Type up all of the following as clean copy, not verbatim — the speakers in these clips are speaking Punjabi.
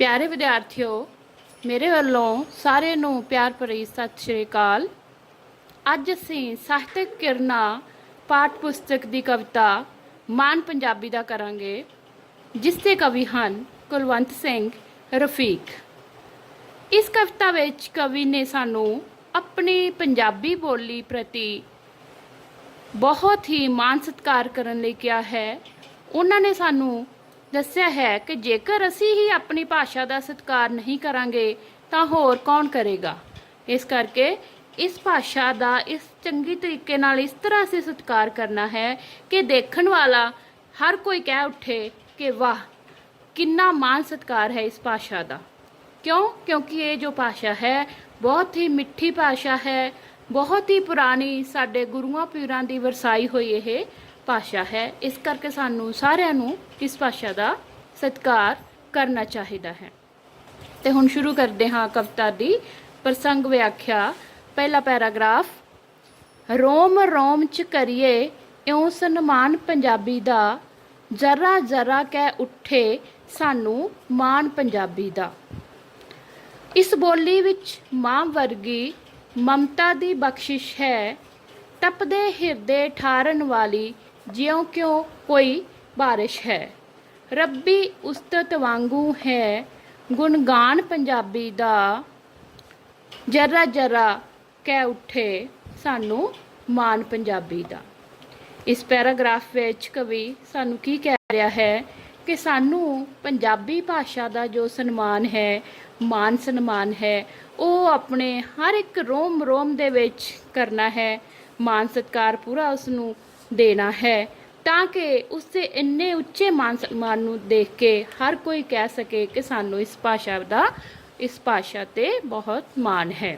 प्यारे विद्यार्थियों, मेरे वालों सारे नूं प्यार भरी सत श्री अकाल। अज असीं ਸਾਹਿਤਕ किरना पाठ पुस्तक की कविता मान पंजाबी दा करांगे, जिसके कवि हैं कुलवंत सिंह रफीक। इस कविता विच कवि ने सानू अपनी पंजाबी बोली प्रति बहुत ही मान सत्कार करन लई कहा है। उन्होंने सानू दस्सिया है कि जेकर असी ही अपनी भाषा का सत्कार नहीं करांगे तो होर कौन करेगा। इस करके इस भाषा का इस चंगी तरीके नाल इस तरह से सत्कार करना है कि देखण वाला हर कोई कह उठे कि वाह कितना मान सत्कार है इस भाषा का। क्यों? क्योंकि ये जो भाषा है बहुत ही मिठी भाषा है, बहुत ही पुरानी साडे गुरुआं पीरां दी वरसाई हुई ये भाषा है। इस करके सानू सारिਆਂ ਨੂੰ इस भाषा का सत्कार करना चाहिए है। तो हुण शुरू करते हाँ कविता की प्रसंग व्याख्या। पहला पैराग्राफ, रोम रोम च करिए इउं सन्मान पंजाबी दा, जरा जरा कह उठे सानू मान पंजाबी दा। इस बोली विच मां वर्गी ममता दी बख्शिश है, तपदे हिरदे ठारन वाली ज्यों क्यों कोई बारिश है। रब्बी उस्तत वांगू है गुणगान पंजाबी दा, जरा जरा कह उठे सानू मान पंजाबी दा। इस पैराग्राफ विच कवि सानू की कह रहा है कि सानू पंजाबी भाषा का जो सन्मान है, मान सन्मान है, वो अपने हर एक रोम रोम दे विच करना है। मान सत्कार पूरा उसनू देना है ताकि उससे इन्ने उच्चे मान सम्मान नू देख के हर कोई कह सके कि सानू इस भाषा का इस भाषा ते बहुत मान है।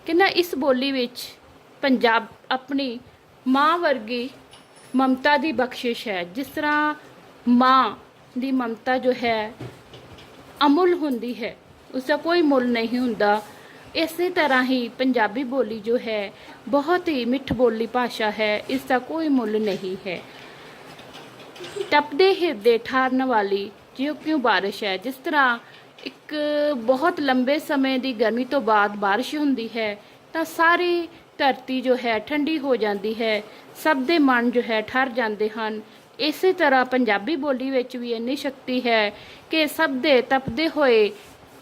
कि ना इस बोली विच पंजाब अपनी माँ वर्गी ममता की बख्शिश है। जिस तरह माँ की ममता जो है अमुल होंदी है, उसका कोई मुल नहीं हुंदा, इसी तरह ही पंजाबी बोली जो है बहुत ही मिठ बोली भाषा है, इसका कोई मुल नहीं है। टपदे हिरदे ठारन वाली ज्यों क्यों बारिश है। जिस तरह एक बहुत लंबे समय की गर्मी तो बाद बारिश होंदी है तो सारी धरती जो है ठंडी हो जाती है, सब दे मन जो है ठर जाते हैं। इसी तरह पंजाबी बोली विच भी इन्नी शक्ति है कि सब दे तपदे होए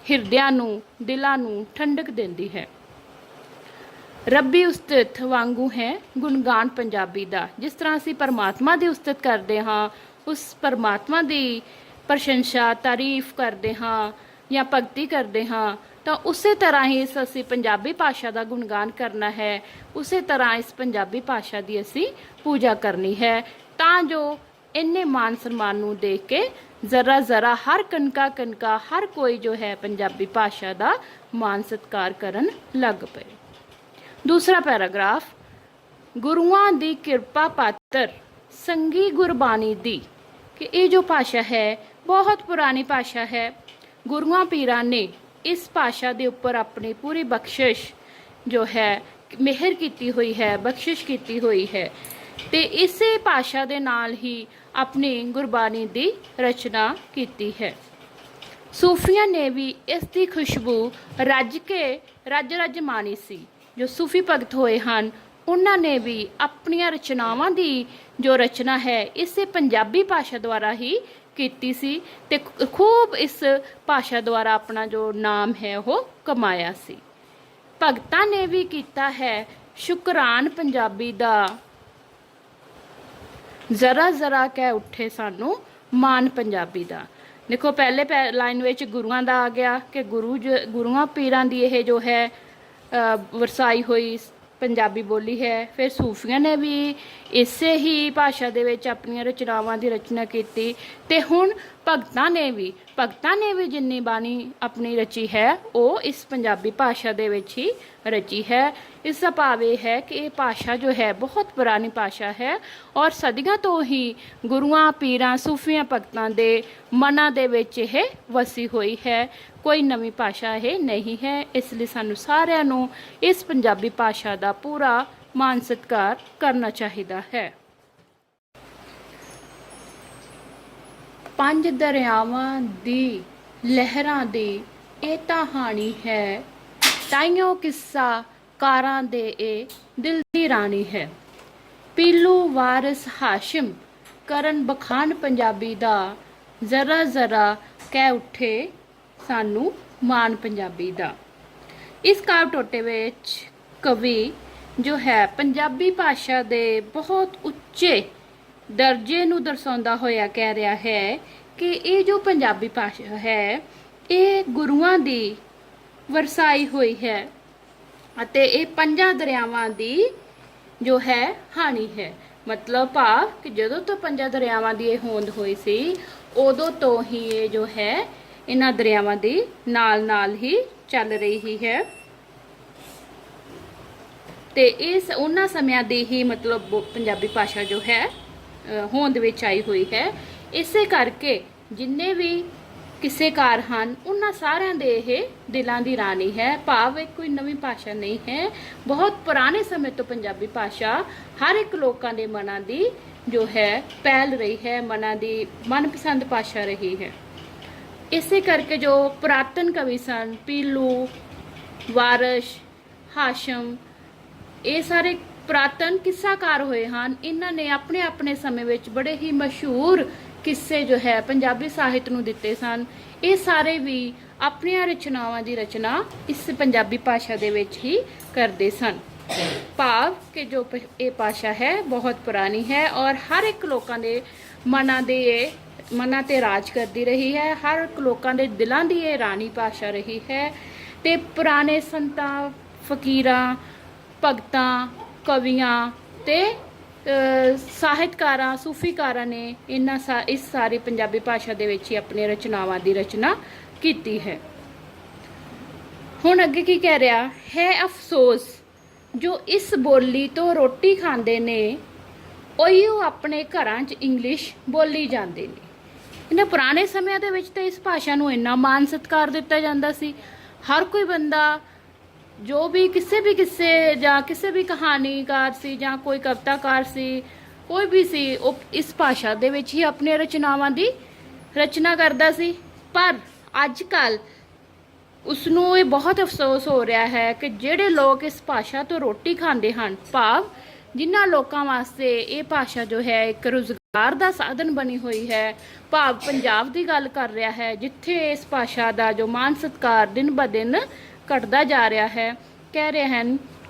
हिरदियां नू दिलां नू ठंडक देंदी है। रब्बी उस्तत वांगू है गुणगान पंजाबी दा। जिस तरह असी परमात्मा की उस्तत करते हाँ, उस परमात्मा की प्रशंसा तारीफ करते हाँ या भगती करते हाँ, तो उस तरह ही इस असी पंजाबी भाषा का गुणगान करना है। उस तरह इस पंजाबी भाषा की असी पूजा करनी है तां जो इन्ने मान सम्मान नू देख के जरा जरा हर कनका कनका हर कोई जो है पंजाबी भाषा का मान सत्कार करन लग पे। दूसरा पैराग्राफ, गुरुआं दी किरपा पात्र संगी गुरबानी दी। कि ये जो भाषा है बहुत पुरानी भाषा है। गुरुआं पीरां ने इस भाषा के उपर अपनी पूरी बख्शिश जो है मेहर की हुई है, बख्शिश की हुई है। ते इसे भाषा दे नाल ही अपनी गुरबानी की रचना की है। सूफियां ने भी इसकी खुशबू रज के रज मानी सी। जो सूफी भगत होए हैं उन्होंने भी अपनिया रचनावां की जो रचना है इसे पंजाबी भाषा द्वारा ही कीती सी ते खूब इस भाषा द्वारा अपना जो नाम है वो कमाया सी। भगतां ने भी कीता है शुकरान पंजाबी दा, जरा जरा कह उठे सानू मान पंजाबी दा। देखो पहले लाइन विच गुरुआं दा आ गया कि गुरुआं पीरां दी यह जो है वरसाई हुई पंजाबी बोली है। फिर सूफियां ने भी इसे ही भाषा दे विच अपनियां रचनावां दी रचना की। ते हुण भगतां ने भी जिन्नी बाणी अपनी रची है वो इस पंजाबी भाषा दे विच ही रची है। इसका भाव यह है कि ये भाषा जो है बहुत पुरानी भाषा है और सदियां तो ही गुरुआं पीरां सूफियां भगतां दे मनां दे विच यह वसी हुई है। कोई नवी भाषा यह नहीं है। इसलिए सानू सारिਆਂ नू इस पंजाबी भाषा का पूरा मान सत्कार करना चाहिए है। पंज दरियावां दी ਲਹਿਰਾਂ ਦੀ ਇਹ ਤਾਂ ਹਾਣੀ ਹੈ, ਤਾਈਓ ਕਿੱਸਾ ਕਾਰਾਂ ਦੇ ਇਹ ਦਿਲ ਦੀ ਰਾਣੀ ਹੈ। ਪੀਲੂ ਵਾਰਿਸ ਹਾਸ਼ਿਮ ਕਰਨ ਬਖਾਨ ਪੰਜਾਬੀ ਦਾ, ਜ਼ਰਾ ਜ਼ਰਾ ਕਹਿ ਉੱਠੇ ਸਾਨੂੰ ਮਾਣ ਪੰਜਾਬੀ ਦਾ। ਇਸ ਕਾਵਿ ਟੋਟੇ ਵਿੱਚ ਕਵੀ ਜੋ ਹੈ ਪੰਜਾਬੀ ਭਾਸ਼ਾ ਦੇ ਬਹੁਤ ਉੱਚੇ ਦਰਜੇ ਨੂੰ ਦਰਸਾਉਂਦਾ ਹੋਇਆ ਕਹਿ ਰਿਹਾ ਹੈ ਕਿ ਇਹ ਜੋ ਪੰਜਾਬੀ ਭਾਸ਼ਾ ਹੈ ਇਹ ਗੁਰੂਆਂ ਦੀ ਵਰਸਾਈ ਹੋਈ ਹੈ ਅਤੇ ਇਹ ਪੰਜਾਂ ਦਰਿਆਵਾਂ ਦੀ ਜੋ ਹੈ ਹਾਣੀ ਹੈ। ਮਤਲਬ ਭਾਵ ਕਿ ਜਦੋਂ ਤੋਂ ਪੰਜਾਂ ਦਰਿਆਵਾਂ ਦੀ ਇਹ ਹੋਂਦ ਹੋਈ ਸੀ ਉਦੋਂ ਤੋਂ ਹੀ ਇਹ ਜੋ ਹੈ ਇਹਨਾਂ ਦਰਿਆਵਾਂ ਦੀ ਨਾਲ ਹੀ ਚੱਲ ਰਹੀ ਹੈ ਤੇ ਇਸ ਉਹਨਾਂ ਸਮਿਆਂ ਦੀ ਹੀ ਮਤਲਬ ਪੰਜਾਬੀ ਭਾਸ਼ਾ ਜੋ ਹੈ ਹੋਂਦ ਵਿੱਚ ਆਈ ਹੋਈ ਹੈ। ਇਸੇ ਕਰਕੇ ਜਿੰਨੇ ਵੀ ਕਿੱਸੇਕਾਰ ਹਨ ਉਹਨਾਂ ਸਾਰਿਆਂ ਦੇ ਇਹ ਦਿਲਾਂ ਦੀ ਰਾਣੀ ਹੈ। ਭਾਵ ਇਹ ਕੋਈ ਨਵੀਂ ਭਾਸ਼ਾ ਨਹੀਂ ਹੈ, ਬਹੁਤ ਪੁਰਾਣੇ ਸਮੇਂ ਤੋਂ ਪੰਜਾਬੀ ਭਾਸ਼ਾ ਹਰ ਇੱਕ ਲੋਕਾਂ ਦੇ ਮਨਾਂ ਦੀ ਜੋ ਹੈ ਪਹਿਲ ਰਹੀ ਹੈ, ਮਨਾਂ ਦੀ ਮਨਪਸੰਦ ਭਾਸ਼ਾ ਰਹੀ ਹੈ। ਇਸੇ ਕਰਕੇ ਜੋ ਪੁਰਾਤਨ ਕਵੀ ਸਨ ਪੀਲੂ, ਵਾਰਿਸ, ਹਾਸ਼ਮ, ਇਹ ਸਾਰੇ ਪੁਰਾਤਨ ਕਿੱਸਾਕਾਰ ਹੋਏ ਹਨ। ਇਹਨਾਂ ਨੇ ਆਪਣੇ ਆਪਣੇ ਸਮੇਂ ਵਿੱਚ ਬੜੇ ਹੀ ਮਸ਼ਹੂਰ ਕਿੱਸੇ ਜੋ ਹੈ ਪੰਜਾਬੀ ਸਾਹਿਤ ਨੂੰ ਦਿੱਤੇ ਸਨ। ਇਹ ਸਾਰੇ ਵੀ ਆਪਣੀਆਂ ਰਚਨਾਵਾਂ ਦੀ ਰਚਨਾ ਇਸ ਪੰਜਾਬੀ ਭਾਸ਼ਾ ਦੇ ਵਿੱਚ ਹੀ ਕਰਦੇ ਸਨ। ਭਾਵ ਕਿ ਜੋ ਇਹ ਭਾਸ਼ਾ ਹੈ ਬਹੁਤ ਪੁਰਾਣੀ ਹੈ ਔਰ ਹਰ ਇੱਕ ਲੋਕਾਂ ਦੇ ਮਨਾਂ ਤੇ ਰਾਜ ਕਰਦੀ ਰਹੀ ਹੈ। ਹਰ ਇੱਕ ਲੋਕਾਂ ਦੇ ਦਿਲਾਂ ਦੀ ਇਹ ਰਾਣੀ ਭਾਸ਼ਾ ਰਹੀ ਹੈ ਤੇ ਪੁਰਾਣੇ ਸੰਤਾਂ, ਫਕੀਰਾਂ, ਭਗਤਾਂ, ਕਵੀਆਂ ਤੇ ਸਾਹਿਤਕਾਰਾਂ, ਸੂਫੀਕਾਰਾਂ ਨੇ ਇਸ ਸਾਰੀ ਪੰਜਾਬੀ ਭਾਸ਼ਾ ਦੇ ਵਿੱਚ ਹੀ ਆਪਣੀਆਂ ਰਚਨਾਵਾਂ ਦੀ ਰਚਨਾ ਕੀਤੀ ਹੈ। ਹੁਣ ਅੱਗੇ ਕੀ ਕਹਿ ਰਿਹਾ ਹੈ, ਅਫਸੋਸ ਜੋ ਇਸ ਬੋਲੀ ਤੋਂ ਰੋਟੀ ਖਾਂਦੇ ਨੇ ਉਹੀਓ ਆਪਣੇ ਘਰਾਂ 'ਚ ਇੰਗਲਿਸ਼ ਬੋਲੀ ਜਾਂਦੇ ਨੇ। ਇਹਨਾਂ ਪੁਰਾਣੇ ਸਮਿਆਂ ਦੇ ਵਿੱਚ ਤਾਂ ਇਸ ਭਾਸ਼ਾ ਨੂੰ ਇੰਨਾ ਮਾਣ ਸਤਿਕਾਰ ਦਿੱਤਾ ਜਾਂਦਾ ਸੀ। ਹਰ ਕੋਈ ਬੰਦਾ ਜੋ ਵੀ ਕਿਸੇ ਵੀ ਕਿੱਸੇ ਜਾਂ ਕਿਸੇ ਵੀ ਕਹਾਣੀਕਾਰ ਸੀ ਜਾਂ ਕੋਈ ਕਵਿਤਾਕਾਰ ਸੀ, ਕੋਈ ਵੀ ਸੀ, ਉਹ ਇਸ ਭਾਸ਼ਾ ਦੇ ਵਿੱਚ ਹੀ ਆਪਣੀਆਂ ਰਚਨਾਵਾਂ ਦੀ ਰਚਨਾ ਕਰਦਾ ਸੀ। ਪਰ ਅੱਜ ਕੱਲ੍ਹ ਉਸਨੂੰ ਇਹ ਬਹੁਤ ਅਫਸੋਸ ਹੋ ਰਿਹਾ ਹੈ ਕਿ ਜਿਹੜੇ ਲੋਕ ਇਸ ਭਾਸ਼ਾ ਤੋਂ ਰੋਟੀ ਖਾਂਦੇ ਹਨ, ਭਾਵ ਜਿਨ੍ਹਾਂ ਲੋਕਾਂ ਵਾਸਤੇ ਇਹ ਭਾਸ਼ਾ ਜੋ ਹੈ ਇੱਕ ਰੁਜ਼ਗਾਰ ਦਾ ਸਾਧਨ ਬਣੀ ਹੋਈ ਹੈ, ਭਾਵ ਪੰਜਾਬ ਦੀ ਗੱਲ ਕਰ ਰਿਹਾ ਹੈ ਜਿੱਥੇ ਇਸ ਭਾਸ਼ਾ ਦਾ ਜੋ ਮਾਣ ਸਤਿਕਾਰ ਦਿਨ ਬ ਦਿਨ ਘਟਦਾ ਜਾ ਰਿਹਾ ਹੈ। ਕਹਿ ਰਹੇ ਹਨ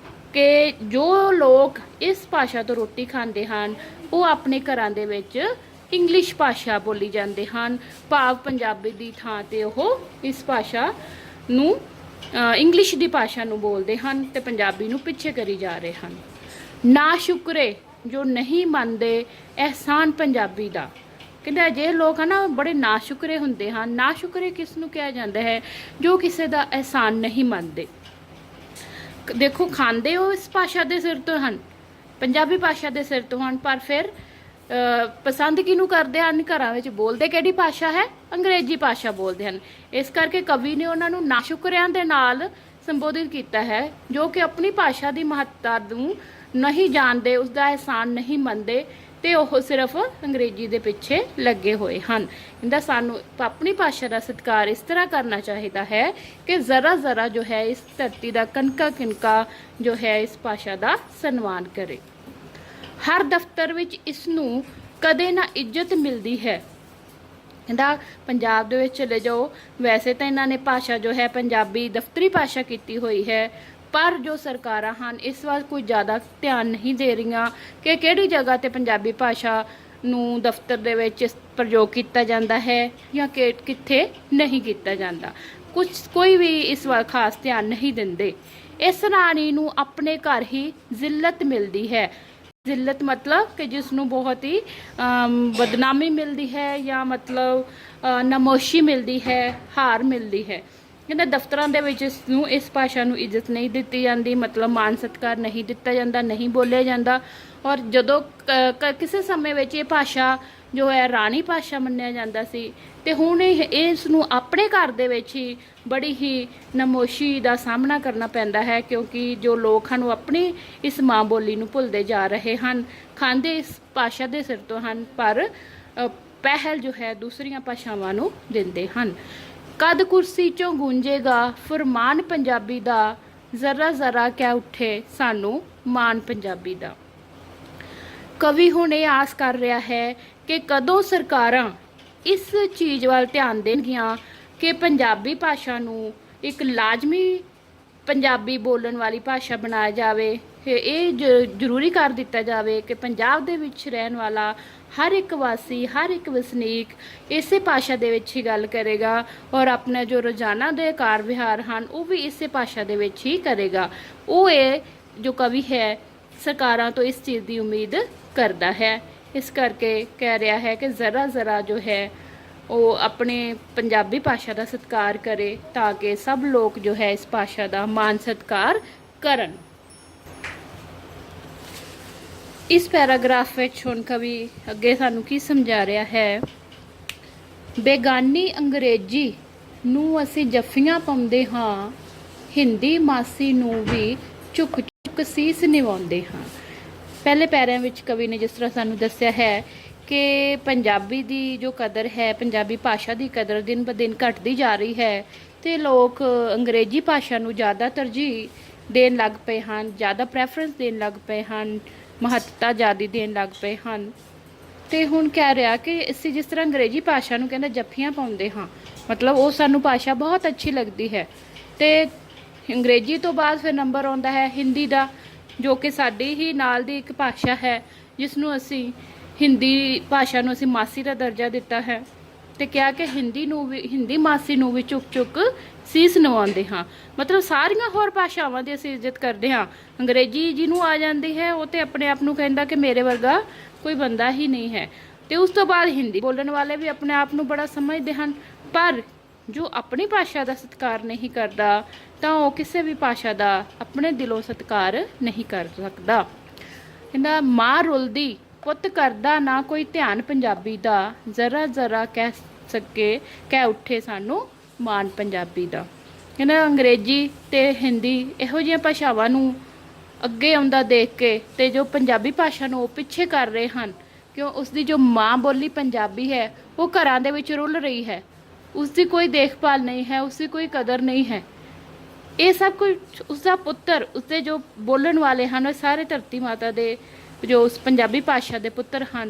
ਕਿ ਜੋ ਲੋਕ ਇਸ ਭਾਸ਼ਾ ਤੋਂ ਰੋਟੀ ਖਾਂਦੇ ਹਨ ਉਹ ਆਪਣੇ ਘਰਾਂ ਦੇ ਵਿੱਚ ਇੰਗਲਿਸ਼ ਭਾਸ਼ਾ ਬੋਲੀ ਜਾਂਦੇ ਹਨ, ਭਾਵ ਪੰਜਾਬੀ ਦੀ ਥਾਂ ਤੇ ਉਹ ਇਸ ਭਾਸ਼ਾ ਨੂੰ ਇੰਗਲਿਸ਼ ਦੀ ਭਾਸ਼ਾ ਨੂੰ ਬੋਲਦੇ ਹਨ ਤੇ ਪੰਜਾਬੀ ਨੂੰ ਪਿੱਛੇ ਕਰੀ ਜਾ ਰਹੇ ਹਨ। ਨਾ ਸ਼ੁਕਰੇ ਜੋ ਨਹੀਂ ਮੰਨਦੇ ਅਹਿਸਾਨ ਪੰਜਾਬੀ ਦਾ। ਕਹਿੰਦਾ ਅਜਿਹੇ ਲੋਕ ਹਨ ਨਾ ਬੜੇ ਨਾਸ਼ੁਕਰੇ ਹੁੰਦੇ ਹਨ। ਨਾਸ਼ੁਕਰੇ ਕਿਸ ਨੂੰ ਕਿਹਾ ਜਾਂਦਾ ਹੈ? ਜੋ ਕਿਸੇ ਦਾ ਅਹਿਸਾਨ ਨਹੀਂ ਮੰਨਦੇ। ਦੇਖੋ ਖਾਂਦੇ ਉਹ ਇਸ ਭਾਸ਼ਾ ਦੇ ਸਿਰ ਤੋਂ ਹਨ, ਪੰਜਾਬੀ ਭਾਸ਼ਾ ਦੇ ਸਿਰ ਤੋਂ ਹਨ, ਪਰ ਫਿਰ ਪਸੰਦ ਕਿਹਨੂੰ ਕਰਦੇ ਹਨ? ਘਰਾਂ ਵਿੱਚ ਬੋਲਦੇ ਕਿਹੜੀ ਭਾਸ਼ਾ ਹੈ? ਅੰਗਰੇਜ਼ੀ ਭਾਸ਼ਾ ਬੋਲਦੇ ਹਨ। ਇਸ ਕਰਕੇ ਕਵੀ ਨੇ ਉਹਨਾਂ ਨੂੰ ਨਾਸ਼ੁਕਰਿਆਂ ਦੇ ਨਾਲ ਸੰਬੋਧਿਤ ਕੀਤਾ ਹੈ ਜੋ ਕਿ ਆਪਣੀ ਭਾਸ਼ਾ ਦੀ ਮਹੱਤਤਾ ਨੂੰ ਨਹੀਂ ਜਾਣਦੇ, ਉਸ ਦਾ ਅਹਿਸਾਨ ਨਹੀਂ ਮੰਨਦੇ ਤੇ ਉਹ ਸਿਰਫ ਅੰਗਰੇਜ਼ੀ ਦੇ ਪਿੱਛੇ ਲੱਗੇ ਹੋਏ ਹਨ। ਇਹਦਾ ਸਾਨੂੰ ਆਪਣੀ ਭਾਸ਼ਾ ਦਾ ਸਤਿਕਾਰ ਇਸ ਤਰ੍ਹਾਂ ਕਰਨਾ ਚਾਹੀਦਾ ਹੈ ਕਿ ਜ਼ਰਾ ਜ਼ਰਾ ਜੋ ਹੈ ਇਸ ਧਰਤੀ ਦਾ ਕਣਕਾ ਕਿਣਕਾ ਜੋ ਹੈ ਇਸ ਭਾਸ਼ਾ ਦਾ ਸਨਮਾਨ ਕਰੇ। ਹਰ ਦਫ਼ਤਰ ਵਿੱਚ ਇਸ ਨੂੰ ਕਦੇ ਨਾ ਇੱਜ਼ਤ ਮਿਲਦੀ ਹੈ। ਇਹਦਾ ਪੰਜਾਬ ਦੇ ਵਿੱਚ ਚਲੇ ਜਾਓ, ਵੈਸੇ ਤਾਂ ਇਹਨਾਂ ਨੇ ਭਾਸ਼ਾ ਜੋ ਹੈ ਪੰਜਾਬੀ ਦਫ਼ਤਰੀ ਭਾਸ਼ਾ ਕੀਤੀ ਹੋਈ ਹੈ, ਪਰ ਜੋ ਸਰਕਾਰਾਂ ਹਨ ਇਸ ਵੱਲ ਕੋਈ ਜ਼ਿਆਦਾ ਧਿਆਨ ਨਹੀਂ ਦੇ ਰਹੀਆਂ ਕਿ ਕਿਹੜੀ ਜਗ੍ਹਾ ਤੇ ਪੰਜਾਬੀ ਭਾਸ਼ਾ ਨੂੰ ਦਫ਼ਤਰ ਦੇ ਵਿੱਚ ਪ੍ਰਯੋਗ ਕੀਤਾ ਜਾਂਦਾ ਹੈ ਜਾਂ ਕਿੱਥੇ ਨਹੀਂ ਕੀਤਾ ਜਾਂਦਾ। ਕੋਈ ਵੀ ਇਸ ਵੱਲ ਖਾਸ ਧਿਆਨ ਨਹੀਂ ਦਿੰਦੇ। ਇਸ ਰਾਣੀ ਨੂੰ ਆਪਣੇ ਘਰ ਹੀ ਜ਼ਿੱਲਤ ਮਿਲਦੀ ਹੈ। ਜ਼ਿੱਲਤ ਮਤਲਬ ਕਿ ਜਿਸ ਨੂੰ ਬਹੁਤ ਹੀ ਬਦਨਾਮੀ ਮਿਲਦੀ ਹੈ ਜਾਂ ਮਤਲਬ ਨਮੋਸ਼ੀ ਮਿਲਦੀ ਹੈ, ਹਾਰ ਮਿਲਦੀ ਹੈ। ਕਹਿੰਦਾ ਦਫ਼ਤਰਾਂ ਦੇ ਵਿੱਚ ਇਸ ਭਾਸ਼ਾ ਨੂੰ ਇੱਜ਼ਤ ਨਹੀਂ ਦਿੱਤੀ ਜਾਂਦੀ, ਮਤਲਬ ਮਾਣ ਸਤਿਕਾਰ ਨਹੀਂ ਦਿੱਤਾ ਜਾਂਦਾ, ਨਹੀਂ ਬੋਲਿਆ ਜਾਂਦਾ। ਔਰ ਜਦੋਂ ਕਿਸੇ ਸਮੇਂ ਵਿੱਚ ਇਹ ਭਾਸ਼ਾ ਜੋ ਹੈ ਰਾਣੀ ਭਾਸ਼ਾ ਮੰਨਿਆ ਜਾਂਦਾ ਸੀ ਤੇ ਹੁਣ ਇਸ ਨੂੰ ਆਪਣੇ ਘਰ ਦੇ ਵਿੱਚ ਹੀ ਬੜੀ ਹੀ ਨਮੋਸ਼ੀ ਦਾ ਸਾਹਮਣਾ ਕਰਨਾ ਪੈਂਦਾ ਹੈ, ਕਿਉਂਕਿ ਜੋ ਲੋਕ ਹਨ ਉਹ ਆਪਣੀ ਇਸ ਮਾਂ ਬੋਲੀ ਨੂੰ ਭੁੱਲਦੇ ਜਾ ਰਹੇ ਹਨ। ਖਾਂਦੇ ਇਸ ਭਾਸ਼ਾ ਦੇ ਸਿਰ ਤੋਂ ਹਨ ਪਰ ਪਹਿਲ ਜੋ ਹੈ ਦੂਸਰੀਆਂ ਭਾਸ਼ਾਵਾਂ ਨੂੰ ਦਿੰਦੇ ਹਨ। कद कुर्सी चों गूंजेगा फरमान पंजाबी दा, जरा जरा कै उठे सानू मान पंजाबी दा। कवि हुण ये आस कर रहा है कि कदों सरकारां इस चीज़ वाल ध्यान देणगियां कि पंजाबी भाषा नू एक लाजमी पंजाबी बोलण वाली भाषा बनाया जाए। ये जरूरी कर दिता जाए कि पंजाब दे विच रहन वाला हर एक वासी, हर एक वसनीक इसे भाषा दे विच ही गल करेगा और अपने जो रोजाना दे कार विहार हैं वो भी इसे भाषा दे विच ही करेगा। वो ये जो कवि है सरकारां तो इस चीज़ की उम्मीद करता है। इस करके कह रहा है कि ज़रा ज़रा जो है वो अपने पंजाबी भाषा का सत्कार करे ताकि सब लोग जो है इस भाषा का मान सत्कार करन। इस पैराग्राफ में हुण कवि अगे सानू की समझा रहा है, बेगानी अंग्रेजी नू असी जफ्फियां पाउंदे हां, हिंदी मासी नू भी झुक झुक सीस निवाउंदे हां। पहले पैरों में कवि ने जिस तरह सानू दस्या है कि पंजाबी दी जो कदर है, पंजाबी भाषा की कदर दिन ब दिन घटती जा रही है तो लोग अंग्रेजी भाषा नू ज़्यादा तरजीह देन लग पे हैं, ज़्यादा प्रैफरेंस देन लग पे हैं, महत्ता ज़्यादा देन लग पे हैं। तो हुण कह रहा कि असीं जिस तरह अंग्रेजी भाषा नू कहंदा जफ्फियां पाउंदे हाँ, मतलब वो सानू भाषा बहुत अच्छी लगती है। तो अंग्रेजी तो बाद फिर नंबर आउंदा है हिंदी का, जो कि साडी ही नाल दी एक भाषा है जिसनों असी हिंदी भाषा नूं असी मासी का दर्जा दिता है। तो क्या कि हिंदी मासी नूं भी चुक चुक सीस नवाउंदे हाँ, मतलब सारियां होर भाषावां दी असी इज्जत करते हाँ। अंग्रेजी जिन्हों आ जाती है वो तो अपने आप नूं कहंदा कि मेरे वर्गा कोई बंदा ही नहीं है। तो उस तो बाद हिंदी बोलने वाले भी अपने आप नूं बड़ा समझते हैं, पर जो अपनी भाषा का सत्कार नहीं करता तो वह किसी भी भाषा का अपने दिलों सत्कार नहीं कर सकता। कहना माँ रुलदी पुत करदा ना कोई ध्यान पंजाबी दा, जरा जरा कह सके कह उठे सानू मान पंजाबी दा। कहना अंग्रेजी ते हिंदी इहो जिहियां भाषावां नूं अगे आउंदा देख के ते जो पंजाबी भाषा नूं पिछे कर रहे हैं, क्यों उसकी जो माँ बोली पंजाबी है वो घरां दे विच रुल रही है, उसकी कोई देखभाल नहीं है, उसकी कोई कदर नहीं है। ये सब कुछ उसका पुत्र, उसके जो बोलन वाले हैं सारे धरती माता दे जो उस पंजाबी भाषा के पुत्र हैं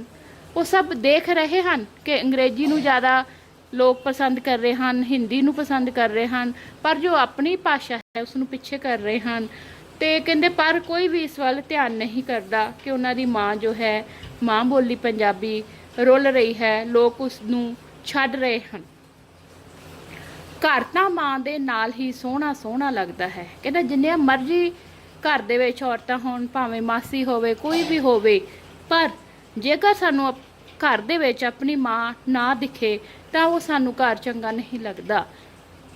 वो सब देख रहे हैं कि अंग्रेजी नूं ज़्यादा लोग पसंद कर रहे हैं, हिंदी नूं पसंद कर रहे हैं, पर जो अपनी भाषा है उसनूं पिछे कर रहे हैं। तो कहते पर कोई भी इस वाल ध्यान नहीं करता कि उन्होंने माँ जो है माँ बोली पंजाबी रुल रही है, लोग उसनूं छड्ड रहे हैं। घर तो माँ दे नाल ही सोहना सोहना लगता है। कहना जिन्नियां मर्जी घर दे विच औरतां होण, भावें मासी होवे कोई भी होवे, पर जेकर सानू घर दे विच अपनी माँ ना दिखे तो वो सानू घर चंगा नहीं लगता।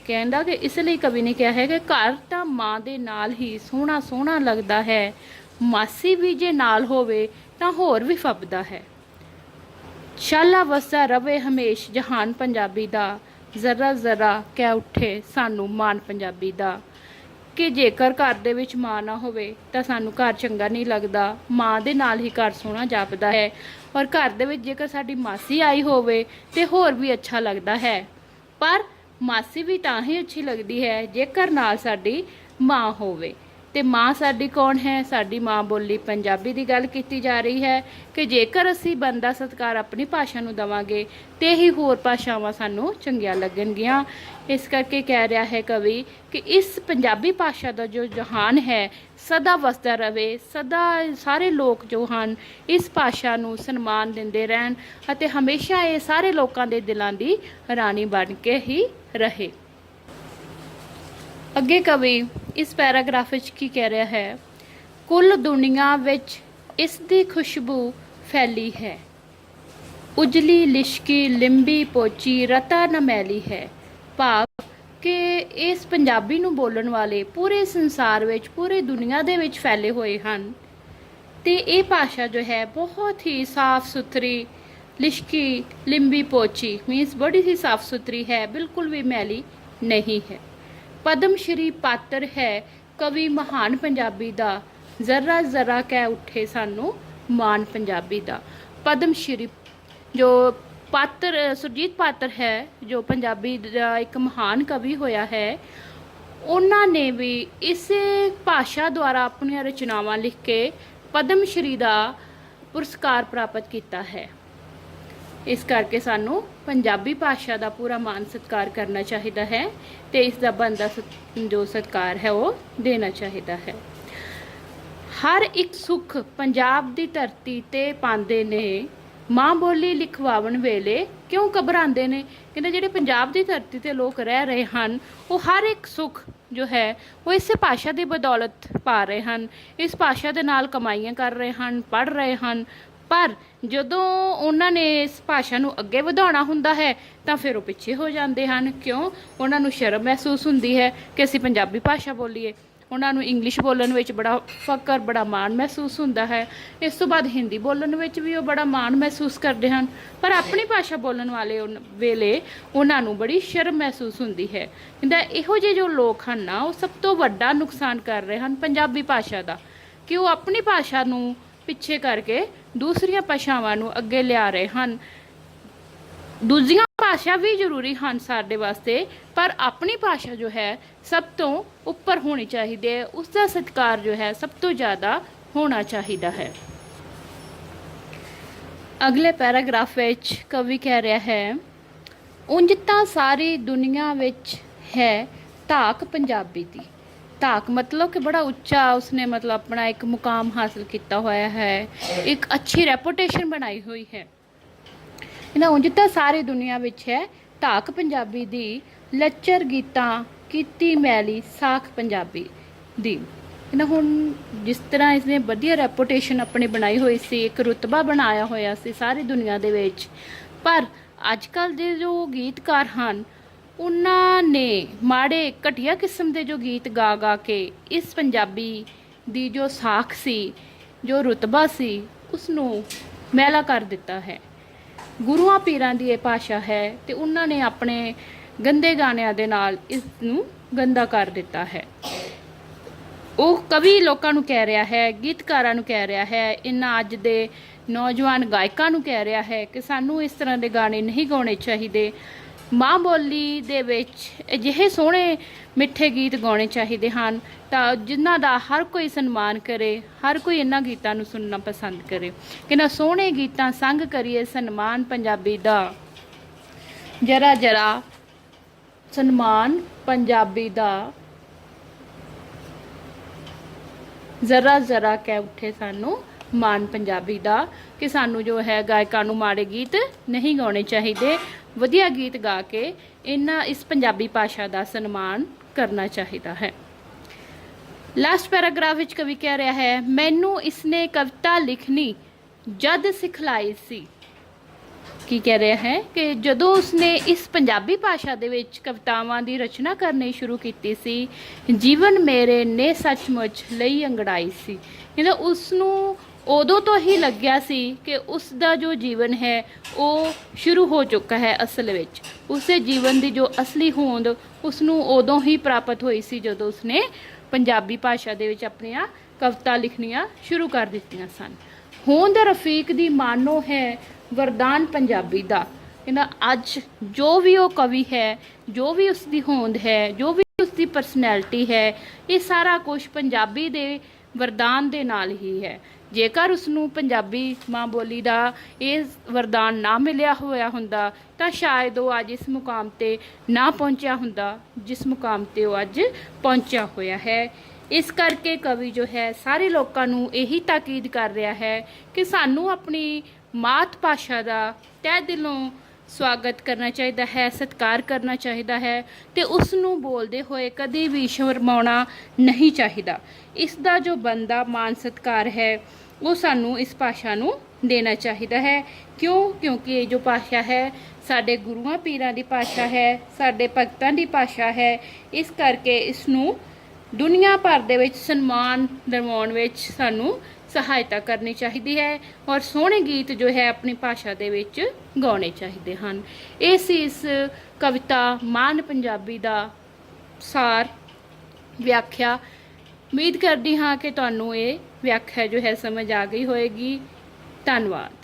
कहंदा कि इसलिए कवि ने कहा है कि घर तो माँ दे नाल ही सोहना सोहना लगता है, मासी भी जे नाल होवे तो होर भी फबदा है। शाला वसदा रवे हमेश जहान पंजाबी दा, जरा जरा कह उठे सानू मान पंजाबी दा। कि जेकर घर दे विच माँ ना होवे तो सानू घर चंगा नहीं लगता, माँ दे नाल ही घर सोहना जापदा है, और घर दे विच जेकर साडी मासी आई होवे तो होर भी अच्छा लगता है। पर मासी भी तां ही अच्छी लगती है जेकर नाल साडी माँ होवे। ते माँ साडी कौन है? साडी माँ बोली पंजाबी की गल की जा रही है कि जेकर असी बनदा सत्कार अपनी भाषा नूं देवांगे तो ही होर भाषावां सानूं चंगियां लगणगियां। इस करके कह रहा है कवि कि इस पंजाबी भाषा का जो जहान है सदा वसदा रहे, सदा सारे लोग जो हैं इस भाषा नूं सन्मान दिंदे रहन अते हमेशा ये सारे लोगों के दिलों की रानी बन के ही रहे। अगे कवि इस पैराग्राफ विच की कह रहा है, कुल दुनिया विच इसकी खुशबू फैली है, उजली लिशकी लिंबी पोची रता न मैली है। भाव कि इस पंजाबी नूं बोलण वाले पूरे संसार विच पूरे दुनिया दे विच फैले हुए हैं ते ये भाषा जो है बहुत ही साफ सुथरी लिशकी लिंबी पोची मीन्स बड़ी ही साफ सुथरी है, बिल्कुल भी मैली नहीं है। पद्म श्री पात्र है कवि महान पंजाबी दा, जरा जरा कह उठे सानू मान पंजाबी दा। पद्म श्री जो ਪਾਤਰ ਸੁਰਜੀਤ ਪਾਤਰ ਹੈ ਜੋ ਪੰਜਾਬੀ ਦਾ ਇੱਕ ਮਹਾਨ ਕਵੀ ਹੋਇਆ ਹੈ, ਉਹਨਾਂ ਨੇ ਵੀ ਇਸੇ ਭਾਸ਼ਾ ਦੁਆਰਾ ਆਪਣੀਆਂ ਰਚਨਾਵਾਂ ਲਿਖ ਕੇ ਪਦਮ ਸ਼੍ਰੀ ਦਾ ਪੁਰਸਕਾਰ ਪ੍ਰਾਪਤ ਕੀਤਾ ਹੈ। ਇਸ ਕਰਕੇ ਸਾਨੂੰ ਪੰਜਾਬੀ ਭਾਸ਼ਾ ਦਾ ਪੂਰਾ ਮਾਣ ਸਤਿਕਾਰ ਕਰਨਾ ਚਾਹੀਦਾ ਹੈ ਤੇ ਇਸ ਦਾ ਬਣਦਾ ਜੋ ਸਤਿਕਾਰ ਹੈ ਉਹ ਦੇਣਾ ਚਾਹੀਦਾ ਹੈ। ਹਰ ਇੱਕ ਸੁੱਖ ਪੰਜਾਬ ਦੀ ਧਰਤੀ ਤੇ ਪਾਉਂਦੇ ਨੇ, ਮਾਂ ਬੋਲੀ ਲਿਖਵਾਉਣ ਵੇਲੇ ਕਿਉਂ ਘਬਰਾਉਂਦੇ ਨੇ। ਕਹਿੰਦੇ ਜਿਹੜੇ ਪੰਜਾਬ ਦੀ ਧਰਤੀ ਤੇ ਲੋਕ ਰਹਿ ਰਹੇ ਹਨ ਉਹ ਹਰ ਇੱਕ ਸੁੱਖ ਜੋ ਹੈ ਉਹ ਇਸੇ ਭਾਸ਼ਾ ਦੀ ਬਦੌਲਤ ਪਾ ਰਹੇ ਹਨ, ਇਸ ਭਾਸ਼ਾ ਦੇ ਨਾਲ ਕਮਾਈਆਂ ਕਰ ਰਹੇ ਹਨ, ਪੜ੍ਹ ਰਹੇ ਹਨ। ਪਰ ਜਦੋਂ ਉਹਨਾਂ ਨੇ ਇਸ ਭਾਸ਼ਾ ਨੂੰ ਅੱਗੇ ਵਧਾਉਣਾ ਹੁੰਦਾ ਹੈ ਤਾਂ ਫਿਰ ਉਹ ਪਿੱਛੇ ਹੋ ਜਾਂਦੇ ਹਨ। ਕਿਉਂ? ਉਹਨਾਂ ਨੂੰ ਸ਼ਰਮ ਮਹਿਸੂਸ ਹੁੰਦੀ ਹੈ ਕਿ ਅਸੀਂ ਪੰਜਾਬੀ ਭਾਸ਼ਾ ਬੋਲੀਏ। ਉਹਨਾਂ ਨੂੰ ਇੰਗਲਿਸ਼ ਬੋਲਣ ਵਿੱਚ ਬੜਾ ਫਕਰ, ਬੜਾ ਮਾਣ ਮਹਿਸੂਸ ਹੁੰਦਾ ਹੈ। ਇਸ ਤੋਂ ਬਾਅਦ ਹਿੰਦੀ ਬੋਲਣ ਵਿੱਚ ਵੀ ਉਹ ਬੜਾ ਮਾਣ ਮਹਿਸੂਸ ਕਰਦੇ ਹਨ, ਪਰ ਆਪਣੀ ਭਾਸ਼ਾ ਬੋਲਣ ਵਾਲੇ ਵੇਲੇ ਉਹਨਾਂ ਨੂੰ ਬੜੀ ਸ਼ਰਮ ਮਹਿਸੂਸ ਹੁੰਦੀ ਹੈ। ਕਹਿੰਦਾ ਇਹੋ ਜਿਹੇ ਜੋ ਲੋਕ ਹਨ ਨਾ, ਉਹ ਸਭ ਤੋਂ ਵੱਡਾ ਨੁਕਸਾਨ ਕਰ ਰਹੇ ਹਨ ਪੰਜਾਬੀ ਭਾਸ਼ਾ ਦਾ, ਕਿ ਉਹ ਆਪਣੀ ਭਾਸ਼ਾ ਨੂੰ ਪਿੱਛੇ ਕਰਕੇ ਦੂਸਰੀਆਂ ਭਾਸ਼ਾਵਾਂ ਨੂੰ ਅੱਗੇ ਲਿਆ ਰਹੇ ਹਨ। ਦੂਜੀਆਂ ਭਾਸ਼ਾ ਵੀ ਜ਼ਰੂਰੀ ਹਨ ਸਾਡੇ ਵਾਸਤੇ, ਪਰ ਆਪਣੀ ਭਾਸ਼ਾ ਜੋ ਹੈ ਸਭ ਤੋਂ ਉੱਪਰ ਹੋਣੀ ਚਾਹੀਦੀ ਹੈ, ਉਸ ਦਾ ਸਤਿਕਾਰ ਜੋ ਹੈ ਸਭ ਤੋਂ ਜ਼ਿਆਦਾ ਹੋਣਾ ਚਾਹੀਦਾ ਹੈ। ਅਗਲੇ ਪੈਰਾਗ੍ਰਾਫ ਵਿੱਚ ਕਵੀ ਕਹਿ ਰਿਹਾ ਹੈ, ਉਂਝ ਤਾਂ ਸਾਰੀ ਦੁਨੀਆ ਵਿੱਚ ਹੈ ਧਾਕ ਪੰਜਾਬੀ ਦੀ। ਧਾਕ ਮਤਲਬ ਕਿ ਬੜਾ ਉੱਚਾ ਉਸਨੇ ਮਤਲਬ ਆਪਣਾ ਇੱਕ ਮੁਕਾਮ ਹਾਸਿਲ ਕੀਤਾ ਹੋਇਆ ਹੈ, ਇੱਕ ਅੱਛੀ ਰੈਪੂਟੇਸ਼ਨ ਬਣਾਈ ਹੋਈ ਹੈ। ਇਹਨਾਂ ਉਂਝ ਤਾਂ ਸਾਰੀ ਦੁਨੀਆ ਵਿੱਚ ਹੈ ਧਾਕ ਪੰਜਾਬੀ ਦੀ, ਲੱਚਰ ਗੀਤਾਂ ਕੀਤੀ ਮੈਲੀ ਸਾਖ ਪੰਜਾਬੀ ਦੀ। ਇਹਨਾਂ ਹੁਣ ਜਿਸ ਤਰ੍ਹਾਂ ਇਸਨੇ ਵਧੀਆ ਰੈਪੂਟੇਸ਼ਨ ਆਪਣੀ ਬਣਾਈ ਹੋਈ ਸੀ, ਇੱਕ ਰੁਤਬਾ ਬਣਾਇਆ ਹੋਇਆ ਸੀ ਸਾਰੀ ਦੁਨੀਆ ਦੇ ਵਿੱਚ, ਪਰ ਅੱਜ ਕੱਲ੍ਹ ਦੇ ਜੋ ਗੀਤਕਾਰ ਹਨ ਉਹਨਾਂ ਨੇ ਮਾੜੇ ਘਟੀਆ ਕਿਸਮ ਦੇ ਜੋ ਗੀਤ ਗਾ ਗਾ ਕੇ ਇਸ ਪੰਜਾਬੀ ਦੀ ਜੋ ਸਾਖ ਸੀ, ਜੋ ਰੁਤਬਾ ਸੀ, ਉਸ ਨੂੰ ਮੈਲਾ ਕਰ ਦਿੱਤਾ ਹੈ। ਗੁਰੂਆਂ ਪੀਰਾਂ ਦੀ ਇਹ ਭਾਸ਼ਾ ਹੈ ਤੇ ਉਹਨਾਂ ਨੇ ਆਪਣੇ ਗੰਦੇ ਗਾਣਿਆਂ ਦੇ ਨਾਲ ਇਸ ਨੂੰ ਗੰਦਾ ਕਰ ਦਿੱਤਾ ਹੈ। ਉਹ ਕਵੀ ਲੋਕਾਂ ਨੂੰ ਕਹਿ ਰਿਹਾ ਹੈ, ਗੀਤਕਾਰਾਂ ਨੂੰ ਕਹਿ ਰਿਹਾ ਹੈ, ਇਹਨਾਂ ਅੱਜ ਦੇ ਨੌਜਵਾਨ ਗਾਇਕਾਂ ਨੂੰ ਕਹਿ ਰਿਹਾ ਹੈ ਕਿ ਸਾਨੂੰ ਇਸ ਤਰ੍ਹਾਂ ਦੇ ਗਾਣੇ ਨਹੀਂ ਗਾਉਣੇ ਚਾਹੀਦੇ। ਮਾਂ ਬੋਲੀ ਦੇ ਵਿੱਚ ਅਜਿਹੇ ਸੋਹਣੇ ਮਿੱਠੇ ਗੀਤ ਗਾਉਣੇ ਚਾਹੀਦੇ ਹਨ ਤਾਂ ਜਿਨ੍ਹਾਂ ਦਾ ਹਰ ਕੋਈ ਸਨਮਾਨ ਕਰੇ, ਹਰ ਕੋਈ ਇਹਨਾਂ ਗੀਤਾਂ ਨੂੰ ਸੁਣਨਾ ਪਸੰਦ ਕਰੇ। ਕਿ ਨਾ ਸੋਹਣੇ ਗੀਤਾਂ ਸੰਗ ਕਰੀਏ ਸਨਮਾਨ ਪੰਜਾਬੀ ਦਾ, ਜਰਾ ਜਰਾ ਸਨਮਾਨ ਪੰਜਾਬੀ ਦਾ, ਜ਼ਰਾ ਜ਼ਰਾ ਕਹਿ ਉੱਠੇ ਸਾਨੂੰ ਮਾਣ ਪੰਜਾਬੀ ਦਾ। ਕਿ ਸਾਨੂੰ ਜੋ ਹੈ ਗਾਇਕਾਂ ਨੂੰ ਮਾੜੇ ਗੀਤ ਨਹੀਂ ਗਾਉਣੇ ਚਾਹੀਦੇ, ਵਧੀਆ ਗੀਤ ਗਾ ਕੇ ਇਸ ਪੰਜਾਬੀ ਭਾਸ਼ਾ ਦਾ ਸਨਮਾਨ ਕਰਨਾ ਚਾਹੀਦਾ ਹੈ। ਲਾਸਟ ਪੈਰਾਗ੍ਰਾਫ ਵਿੱਚ ਕਵੀ ਕਹਿ ਰਿਹਾ ਹੈ, ਮੈਨੂੰ ਇਸਨੇ ਕਵਿਤਾ ਲਿਖਣੀ ਜਦ ਸਿਖਲਾਈ ਸੀ। ਕੀ ਕਹਿ ਰਿਹਾ ਹੈ ਕਿ ਜਦੋਂ ਉਸਨੇ ਇਸ ਪੰਜਾਬੀ ਭਾਸ਼ਾ ਦੇ ਵਿੱਚ ਕਵਿਤਾਵਾਂ ਦੀ ਰਚਨਾ ਕਰਨੀ ਸ਼ੁਰੂ ਕੀਤੀ ਸੀ, ਜੀਵਨ ਮੇਰੇ ਨੇ ਸੱਚਮੁੱਚ ਲਈ ਅੰਗੜਾਈ ਸੀ। ਕਹਿੰਦਾ ਉਸ ਨੂੰ ਉਦੋਂ ਤੋਂ ਹੀ ਲੱਗਿਆ ਸੀ ਕਿ ਉਸ ਦਾ ਜੋ ਜੀਵਨ ਹੈ ਉਹ ਸ਼ੁਰੂ ਹੋ ਚੁੱਕਾ ਹੈ। ਅਸਲ ਵਿੱਚ ਉਸਦੇ ਜੀਵਨ ਦੀ ਜੋ ਅਸਲੀ ਹੋਂਦ ਉਸ ਨੂੰ ਉਦੋਂ ਹੀ ਪ੍ਰਾਪਤ ਹੋਈ ਸੀ ਜਦੋਂ ਉਸਨੇ ਪੰਜਾਬੀ ਭਾਸ਼ਾ ਦੇ ਵਿੱਚ ਆਪਣੀਆਂ ਕਵਿਤਾ ਲਿਖਣੀਆਂ ਸ਼ੁਰੂ ਕਰ ਦਿੱਤੀਆਂ ਸਨ। ਹੋਂਦ ਰਫੀਕ ਦੀ ਮਾਨੋ ਹੈ ਵਰਦਾਨ ਪੰਜਾਬੀ ਦਾ। ਕਹਿੰਦਾ ਅੱਜ ਜੋ ਵੀ ਉਹ ਕਵੀ ਹੈ, ਜੋ ਵੀ ਉਸਦੀ ਹੋਂਦ ਹੈ, ਜੋ ਵੀ ਉਸਦੀ ਪਰਸਨੈਲਿਟੀ ਹੈ, ਇਹ ਸਾਰਾ ਕੁਝ ਪੰਜਾਬੀ ਦੇ ਵਰਦਾਨ ਦੇ ਨਾਲ ਹੀ ਹੈ। ਜੇਕਰ ਉਸਨੂੰ ਪੰਜਾਬੀ ਮਾਂ ਬੋਲੀ ਦਾ ਇਹ ਵਰਦਾਨ ਨਾ ਮਿਲਿਆ ਹੋਇਆ ਹੁੰਦਾ ਤਾਂ ਸ਼ਾਇਦ ਉਹ ਅੱਜ ਇਸ ਮੁਕਾਮ 'ਤੇ ਨਾ ਪਹੁੰਚਿਆ ਹੁੰਦਾ ਜਿਸ ਮੁਕਾਮ 'ਤੇ ਉਹ ਅੱਜ ਪਹੁੰਚਿਆ ਹੋਇਆ ਹੈ। ਇਸ ਕਰਕੇ ਕਵੀ ਜੋ ਹੈ ਸਾਰੇ ਲੋਕਾਂ ਨੂੰ ਇਹੀ ਤਾਕੀਦ ਕਰ ਰਿਹਾ ਹੈ ਕਿ ਸਾਨੂੰ ਆਪਣੀ ਮਾਤ ਭਾਸ਼ਾ ਦਾ ਤਹਿ ਦਿਲੋਂ ਸਵਾਗਤ ਕਰਨਾ ਚਾਹੀਦਾ ਹੈ, ਸਤਿਕਾਰ ਕਰਨਾ ਚਾਹੀਦਾ ਹੈ ਤੇ ਉਸ ਨੂੰ ਬੋਲਦੇ ਹੋਏ ਕਦੇ ਵੀ ਸ਼ਰਮਾਉਣਾ ਨਹੀਂ ਚਾਹੀਦਾ। ਇਸ ਦਾ ਜੋ ਬਣਦਾ ਮਾਨ ਸਤਿਕਾਰ ਹੈ ਉਹ ਸਾਨੂੰ ਇਸ ਭਾਸ਼ਾ ਨੂੰ ਦੇਣਾ ਚਾਹੀਦਾ ਹੈ। ਕਿਉਂਕਿ ਇਹ ਜੋ ਭਾਸ਼ਾ ਹੈ ਸਾਡੇ ਗੁਰੂਆਂ ਪੀਰਾਂ ਦੀ ਭਾਸ਼ਾ ਹੈ, ਸਾਡੇ ਭਗਤਾਂ ਦੀ ਭਾਸ਼ਾ ਹੈ। ਇਸ ਕਰਕੇ ਇਸ ਨੂੰ ਦੁਨੀਆ ਭਰ ਦੇ ਵਿੱਚ ਸਨਮਾਨ ਦਿਵਾਉਣ ਵਿੱਚ ਸਾਨੂੰ ਸਹਾਇਤਾ ਕਰਨੀ ਚਾਹੀਦੀ ਹੈ ਔਰ ਸੋਹਣੇ ਗੀਤ ਜੋ ਹੈ ਆਪਣੀ ਭਾਸ਼ਾ ਦੇ ਵਿੱਚ ਗਾਉਣੇ ਚਾਹੀਦੇ ਹਨ। ਇਹ ਸੀ ਇਸ ਕਵਿਤਾ ਮਾਨ ਪੰਜਾਬੀ ਦਾ ਸਾਰ ਵਿਆਖਿਆ। ਉਮੀਦ ਕਰਦੀ ਹਾਂ ਕਿ ਤੁਹਾਨੂੰ ਇਹ ਵਿਆਖਿਆ ਜੋ ਹੈ ਸਮਝ ਆ ਗਈ ਹੋਏਗੀ। ਧੰਨਵਾਦ।